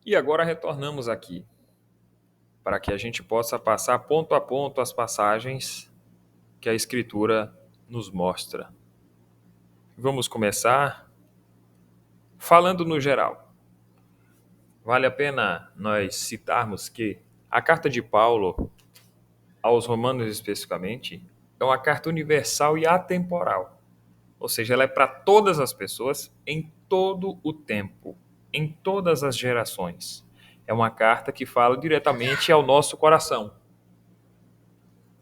E agora retornamos aqui, para que a gente possa passar ponto a ponto as passagens que a Escritura nos mostra. Vamos começar falando no geral. Vale a pena nós citarmos que a carta de Paulo aos Romanos especificamente é uma carta universal e atemporal. Ou seja, ela é para todas as pessoas, em todo o tempo, em todas as gerações. É uma carta que fala diretamente ao nosso coração.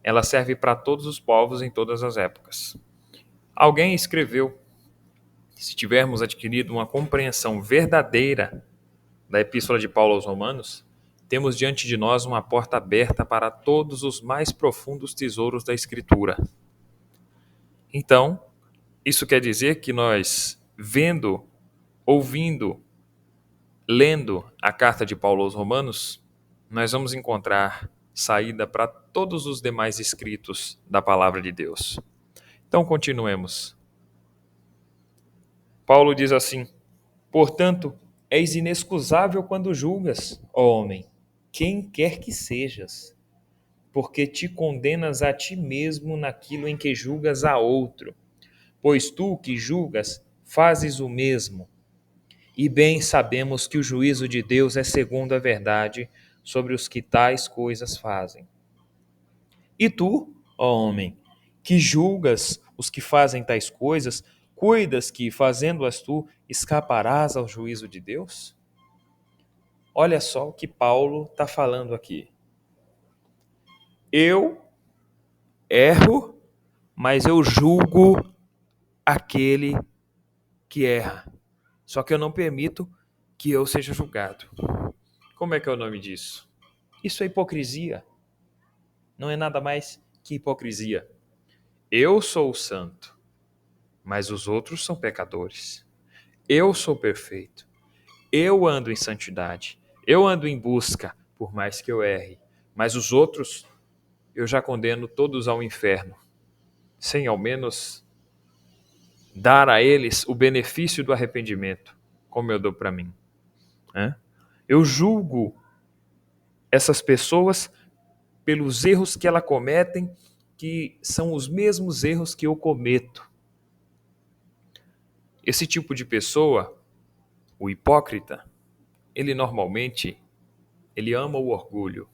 Ela serve para todos os povos em todas as épocas. Alguém escreveu: se tivermos adquirido uma compreensão verdadeira da Epístola de Paulo aos Romanos, temos diante de nós uma porta aberta para todos os mais profundos tesouros da Escritura. Então, isso quer dizer que nós, vendo, ouvindo, lendo a carta de Paulo aos Romanos, nós vamos encontrar saída para todos os demais escritos da palavra de Deus. Então, continuemos. Paulo diz assim: portanto, és inexcusável quando julgas, ó homem, quem quer que sejas, porque te condenas a ti mesmo naquilo em que julgas a outro. Pois tu que julgas, fazes o mesmo. E bem sabemos que o juízo de Deus é segundo a verdade sobre os que tais coisas fazem. E tu, ó homem, que julgas os que fazem tais coisas, cuidas que, fazendo-as tu, escaparás ao juízo de Deus? Olha só o que Paulo está falando aqui. Eu erro, mas eu julgo aquele que erra. Só que eu não permito que eu seja julgado. Como é que é o nome disso? Isso é hipocrisia. Não é nada mais que hipocrisia. Eu sou o santo, mas os outros são pecadores. Eu sou perfeito. Eu ando em santidade. Eu ando em busca, por mais que eu erre. Mas os outros, eu já condeno todos ao inferno, sem ao menos dar a eles o benefício do arrependimento, como eu dou para mim. Eu julgo essas pessoas pelos erros que elas cometem, que são os mesmos erros que eu cometo. Esse tipo de pessoa, o hipócrita, ele normalmente ele ama o orgulho,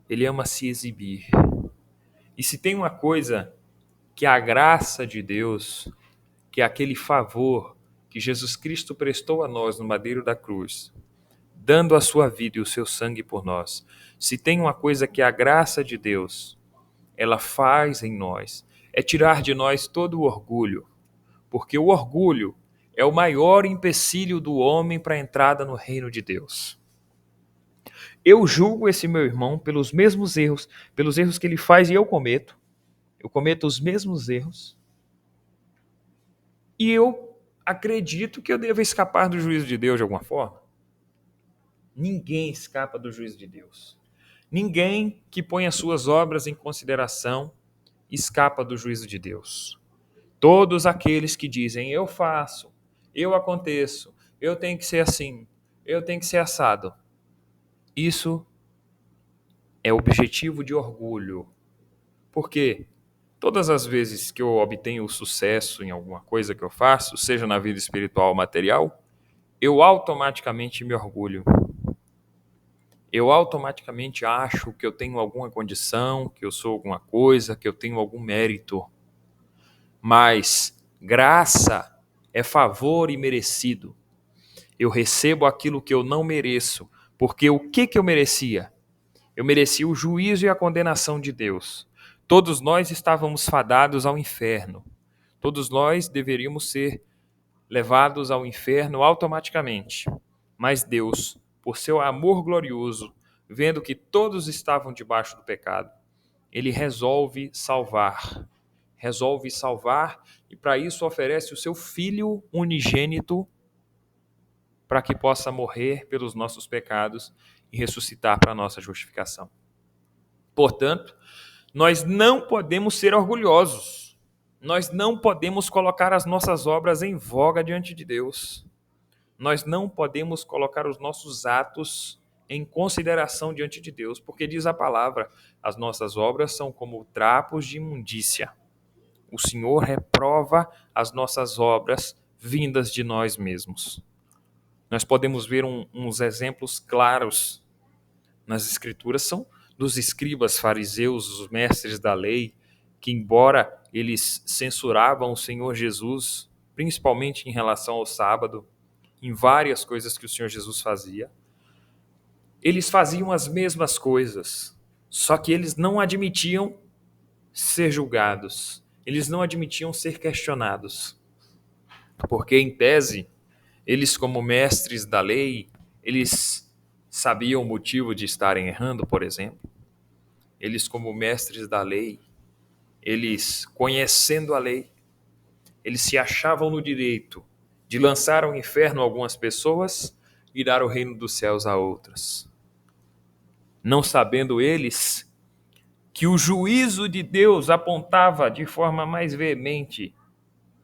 ele ama se exibir. E se tem uma coisa que a graça de Deus, que é aquele favor que Jesus Cristo prestou a nós no madeiro da cruz, dando a sua vida e o seu sangue por nós, se tem uma coisa que a graça de Deus ela faz em nós, é tirar de nós todo o orgulho, porque o orgulho é o maior empecilho do homem para a entrada no reino de Deus. Eu julgo esse meu irmão pelos mesmos erros, pelos erros que ele faz e eu cometo os mesmos erros, e eu acredito que eu devo escapar do juízo de Deus de alguma forma. Ninguém escapa do juízo de Deus. Ninguém que põe as suas obras em consideração escapa do juízo de Deus. Todos aqueles que dizem, eu faço, eu aconteço, eu tenho que ser assim, eu tenho que ser assado. Isso é objetivo de orgulho. Porque todas as vezes que eu obtenho sucesso em alguma coisa que eu faço, seja na vida espiritual ou material, eu automaticamente me orgulho. Eu automaticamente acho que eu tenho alguma condição, que eu sou alguma coisa, que eu tenho algum mérito. Mas graça é favor imerecido. Eu recebo aquilo que eu não mereço, porque o que eu merecia? Eu merecia o juízo e a condenação de Deus. Todos nós estávamos fadados ao inferno. Todos nós deveríamos ser levados ao inferno automaticamente. Mas Deus, por seu amor glorioso, vendo que todos estavam debaixo do pecado, ele resolve salvar. Resolve salvar e para isso oferece o seu Filho unigênito para que possa morrer pelos nossos pecados e ressuscitar para a nossa justificação. Portanto, nós não podemos ser orgulhosos. Nós não podemos colocar as nossas obras em voga diante de Deus. nós não podemos colocar os nossos atos em consideração diante de Deus, porque diz a palavra, as nossas obras são como trapos de imundícia. O Senhor reprova as nossas obras vindas de nós mesmos. Nós podemos ver uns exemplos claros nas Escrituras, são dos escribas, fariseus, os mestres da lei, que embora eles censuravam o Senhor Jesus, principalmente em relação ao sábado, em várias coisas que o Senhor Jesus fazia, eles faziam as mesmas coisas, só que eles não admitiam ser julgados, eles não admitiam ser questionados, porque em tese, eles como mestres da lei, eles sabiam o motivo de estarem errando, por exemplo. Eles como mestres da lei, eles conhecendo a lei, eles se achavam no direito de lançar ao inferno algumas pessoas e dar o reino dos céus a outras. Não sabendo eles que o juízo de Deus apontava de forma mais veemente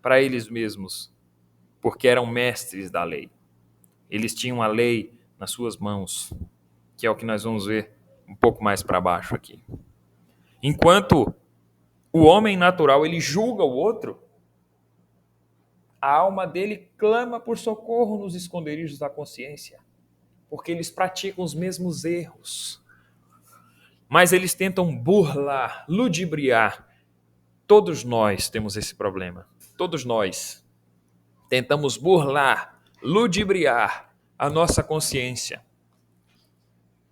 para eles mesmos, porque eram mestres da lei. Eles tinham a lei nas suas mãos, que é o que nós vamos ver um pouco mais para baixo aqui. Enquanto o homem natural ele julga o outro, a alma dele clama por socorro nos esconderijos da consciência, porque eles praticam os mesmos erros. Mas eles tentam burlar, ludibriar. Todos nós temos esse problema. Todos nós tentamos burlar, ludibriar a nossa consciência,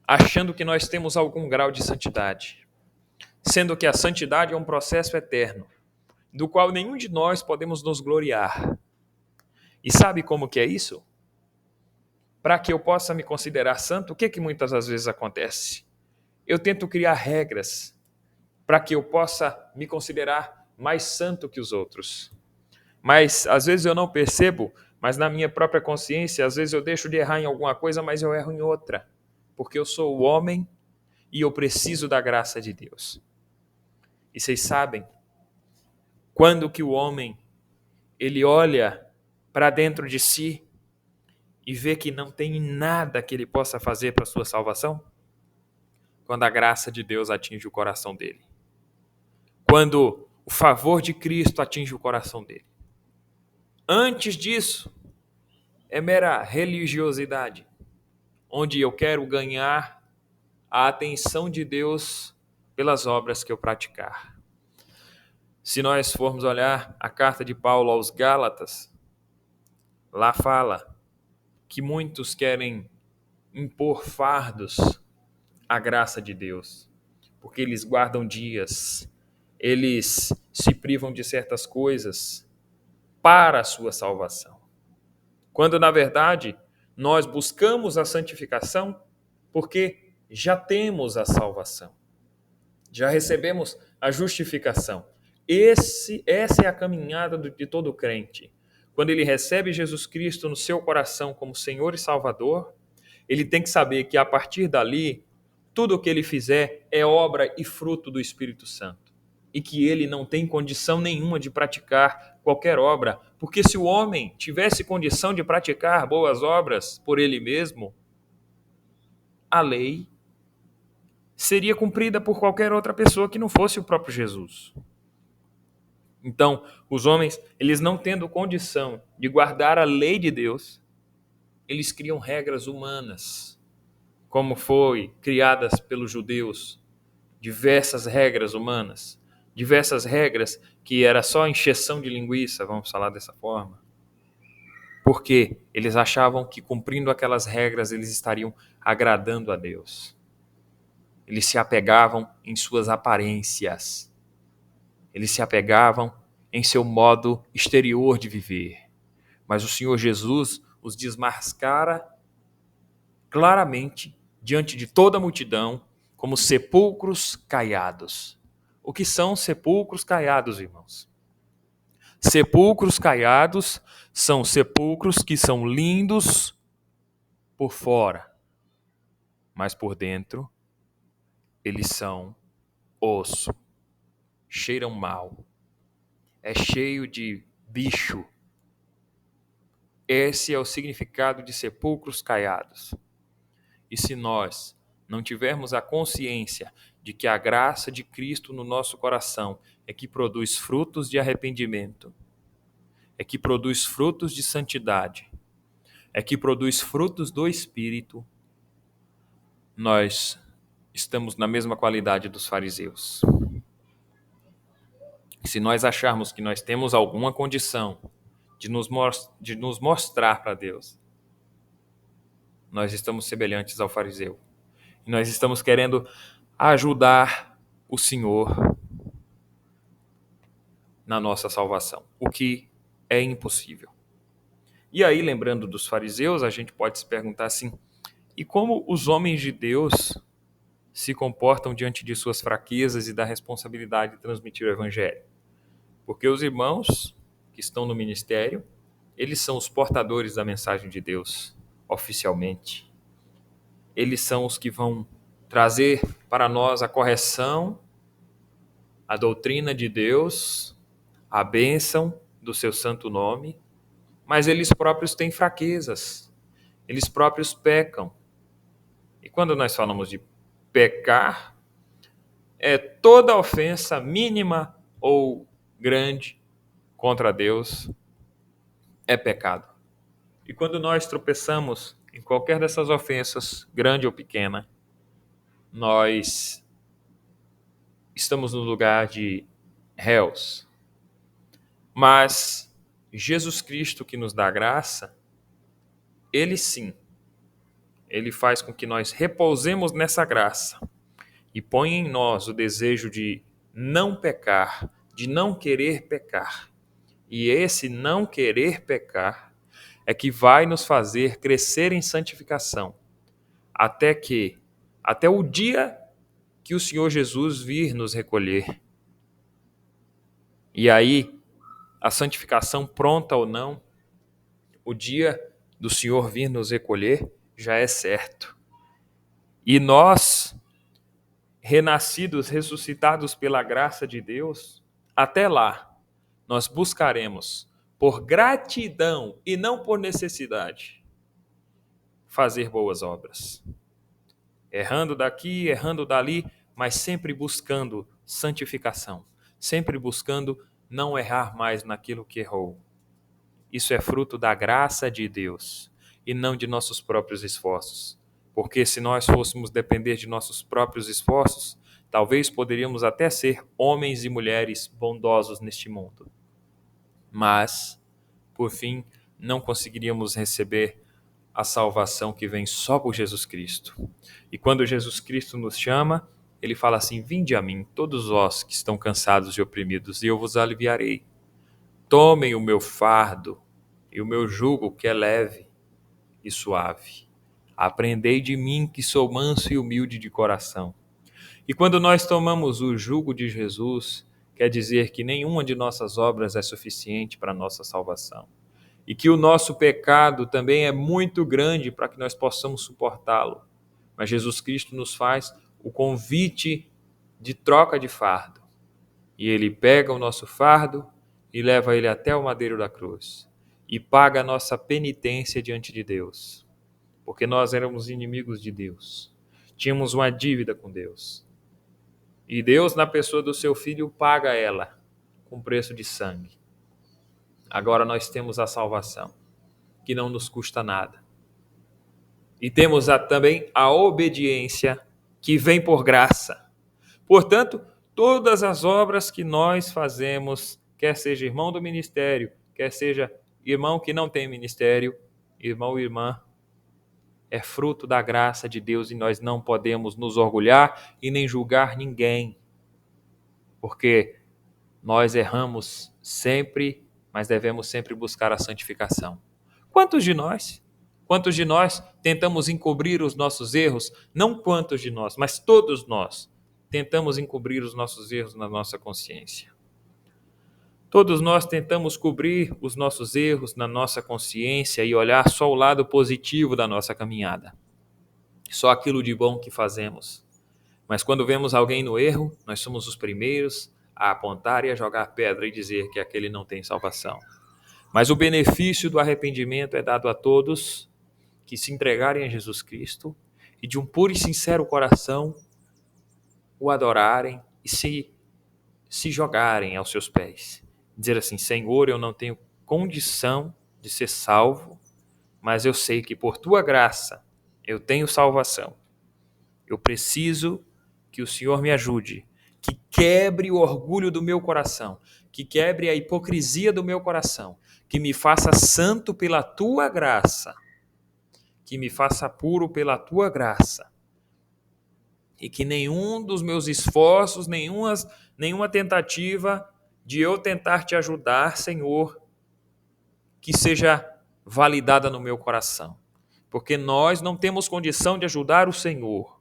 achando que nós temos algum grau de santidade, sendo que a santidade é um processo eterno, do qual nenhum de nós podemos nos gloriar. E sabe como que é isso? Para que eu possa me considerar santo, o que muitas das vezes acontece? Eu tento criar regras para que eu possa me considerar mais santo que os outros. Mas às vezes eu não percebo, mas na minha própria consciência, às vezes eu deixo de errar em alguma coisa, mas eu erro em outra, porque eu sou o homem e eu preciso da graça de Deus. E vocês sabem, quando que o homem ele olha para dentro de si e vê que não tem nada que ele possa fazer para a sua salvação? Quando a graça de Deus atinge o coração dele. Quando o favor de Cristo atinge o coração dele. Antes disso, é mera religiosidade, onde eu quero ganhar a atenção de Deus pelas obras que eu praticar. Se nós formos olhar a carta de Paulo aos Gálatas, lá fala que muitos querem impor fardos à graça de Deus, porque eles guardam dias, eles se privam de certas coisas para a sua salvação. Quando, na verdade, nós buscamos a santificação porque já temos a salvação, já recebemos a justificação. Essa é a caminhada de todo crente. Quando ele recebe Jesus Cristo no seu coração como Senhor e Salvador, ele tem que saber que a partir dali, tudo o que ele fizer é obra e fruto do Espírito Santo. E que ele não tem condição nenhuma de praticar qualquer obra, porque se o homem tivesse condição de praticar boas obras por ele mesmo, a lei seria cumprida por qualquer outra pessoa que não fosse o próprio Jesus. Então, os homens, eles não tendo condição de guardar a lei de Deus, eles criam regras humanas, como foi criadas pelos judeus, diversas regras humanas, diversas regras que era só encheção de linguiça, vamos falar dessa forma. Porque eles achavam que cumprindo aquelas regras eles estariam agradando a Deus. Eles se apegavam em suas aparências. Eles se apegavam em seu modo exterior de viver. Mas o Senhor Jesus os desmascara claramente diante de toda a multidão como sepulcros caiados. O que são sepulcros caiados, irmãos? Sepulcros caiados são sepulcros que são lindos por fora, mas por dentro eles são osso, cheiram mal, é cheio de bicho. Esse é o significado de sepulcros caiados. E se nós não tivermos a consciência de que a graça de Cristo no nosso coração é que produz frutos de arrependimento, é que produz frutos de santidade, é que produz frutos do Espírito, nós estamos na mesma qualidade dos fariseus. Se nós acharmos que nós temos alguma condição de nos mostrar para Deus, nós estamos semelhantes ao fariseu. E nós estamos querendo ajudar o Senhor na nossa salvação, o que é impossível. E aí, lembrando dos fariseus, a gente pode se perguntar assim, e como os homens de Deus se comportam diante de suas fraquezas e da responsabilidade de transmitir o Evangelho? Porque os irmãos que estão no ministério, eles são os portadores da mensagem de Deus, oficialmente. Eles são os que vão trazer para nós a correção, a doutrina de Deus, a bênção do seu santo nome, mas eles próprios têm fraquezas, eles próprios pecam. E quando nós falamos de pecar, é toda ofensa mínima ou grande contra Deus é pecado. E quando nós tropeçamos em qualquer dessas ofensas, grande ou pequena, nós estamos no lugar de réus. Mas Jesus Cristo, que nos dá graça, ele sim, ele faz com que nós repousemos nessa graça e põe em nós o desejo de não pecar, de não querer pecar. E esse não querer pecar é que vai nos fazer crescer em santificação, até o dia que o Senhor Jesus vir nos recolher. E aí, a santificação pronta ou não, o dia do Senhor vir nos recolher já é certo. E nós, renascidos, ressuscitados pela graça de Deus, até lá, nós buscaremos, por gratidão e não por necessidade, fazer boas obras. Errando daqui, errando dali, mas sempre buscando santificação, sempre buscando não errar mais naquilo que errou. Isso é fruto da graça de Deus e não de nossos próprios esforços. Porque se nós fôssemos depender de nossos próprios esforços, talvez poderíamos até ser homens e mulheres bondosos neste mundo. Mas, por fim, não conseguiríamos receber a salvação que vem só por Jesus Cristo. E quando Jesus Cristo nos chama, ele fala assim: vinde a mim, todos vós que estão cansados e oprimidos, e eu vos aliviarei. Tomem o meu fardo e o meu jugo, que é leve e suave. Aprendei de mim, que sou manso e humilde de coração. E quando nós tomamos o jugo de Jesus, quer dizer que nenhuma de nossas obras é suficiente para a nossa salvação. E que o nosso pecado também é muito grande para que nós possamos suportá-lo. Mas Jesus Cristo nos faz o convite de troca de fardo. E ele pega o nosso fardo e leva ele até o madeiro da cruz. E paga a nossa penitência diante de Deus. Porque nós éramos inimigos de Deus. Tínhamos uma dívida com Deus. E Deus, na pessoa do seu Filho, paga ela com preço de sangue. Agora nós temos a salvação, que não nos custa nada. E temos também a obediência, que vem por graça. Portanto, todas as obras que nós fazemos, quer seja irmão do ministério, quer seja irmão que não tem ministério, irmão e irmã, é fruto da graça de Deus e nós não podemos nos orgulhar e nem julgar ninguém, porque nós erramos sempre, mas devemos sempre buscar a santificação. Quantos de nós tentamos encobrir os nossos erros? Não quantos de nós, mas todos nós tentamos encobrir os nossos erros na nossa consciência. Todos nós tentamos cobrir os nossos erros na nossa consciência e olhar só o lado positivo da nossa caminhada. Só aquilo de bom que fazemos. Mas quando vemos alguém no erro, nós somos os primeiros a apontar e a jogar pedra e dizer que aquele não tem salvação. Mas o benefício do arrependimento é dado a todos que se entregarem a Jesus Cristo e de um puro e sincero coração o adorarem e se jogarem aos seus pés. Dizer assim: Senhor, eu não tenho condição de ser salvo, mas eu sei que por tua graça eu tenho salvação. Eu preciso que o Senhor me ajude, que quebre o orgulho do meu coração, que quebre a hipocrisia do meu coração, que me faça santo pela tua graça, que me faça puro pela tua graça, e que nenhum dos meus esforços, nenhuma tentativa de eu tentar te ajudar, Senhor, que seja validada no meu coração. Porque nós não temos condição de ajudar o Senhor.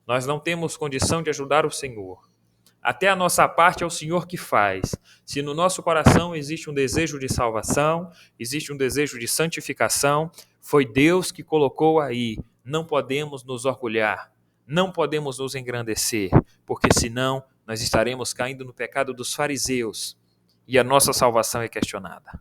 Nós não temos condição de ajudar o Senhor. Até a nossa parte é o Senhor que faz. Se no nosso coração existe um desejo de salvação, existe um desejo de santificação, foi Deus que colocou aí. Não podemos nos orgulhar, não podemos nos engrandecer, porque senão nós estaremos caindo no pecado dos fariseus e a nossa salvação é questionada.